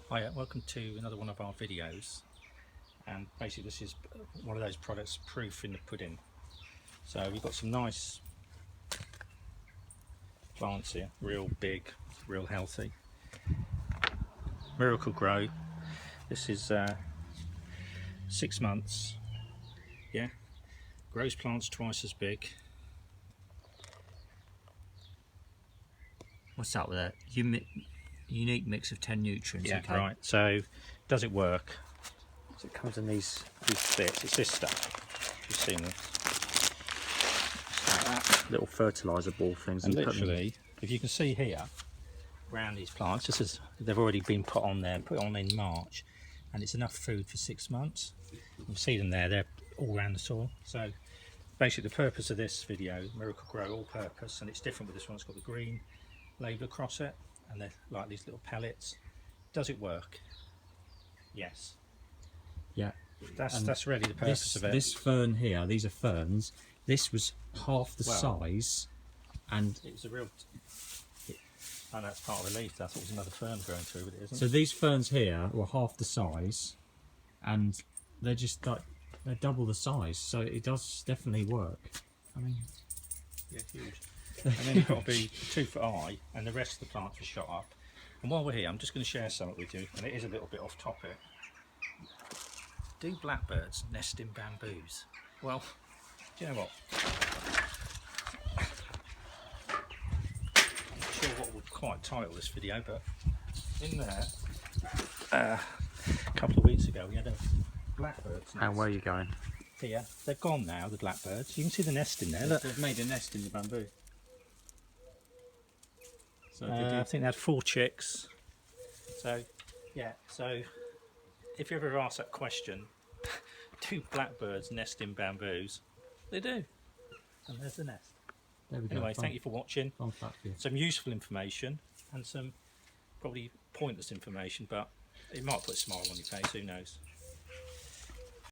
Hi, welcome to another one of our videos, and basically this is one of those products, proof in the pudding. So we've got some nice plants here, real big, real healthy. Miracle-Gro. This is 6 months, yeah, grows plants twice as big. What's that with that? Unique mix of 10 nutrients. Yeah, okay. right. So does it work? So it comes in these bits. It's this stuff. You've seen this. Like that. Little fertiliser ball things. And literally, if you can see here, around these plants, just as they've already been put on in March, and it's enough food for 6 months. You see them there, they're all around the soil. So basically the purpose of this video, Miracle-Gro all purpose, and it's different with this one. It's got the green label across it, and they're like these little pellets. Does it work? Yes. Yeah. That's really the purpose of it. This fern here, these are ferns. This was half the size, and it was a real. Oh, that's part of the leaf. I thought it was another fern growing through, but it isn't. So these ferns here were half the size, and they're just like they're double the size. So it does definitely work. I mean, yeah, huge. And then you've got to be 2 foot high, and the rest of the plants are shot up. And while we're here, I'm just going to share something with you, and it is a little bit off topic. Do blackbirds nest in bamboos? Well, do you know what? I'm not sure what we'll quite title this video, but in there, a couple of weeks ago, we had a blackbird's nest. and where are you going? Here, they're gone now, the blackbirds. You can see the nest in there. Look. They've made a nest in the bamboo. So I think they had 4 chicks. So, yeah, so if you ever ask that question, do blackbirds nest in bamboos? They do. And there's the nest. There we go. Anyway, thank you for watching. Fun fact for you. Some useful information and some probably pointless information, but it might put a smile on your face, who knows.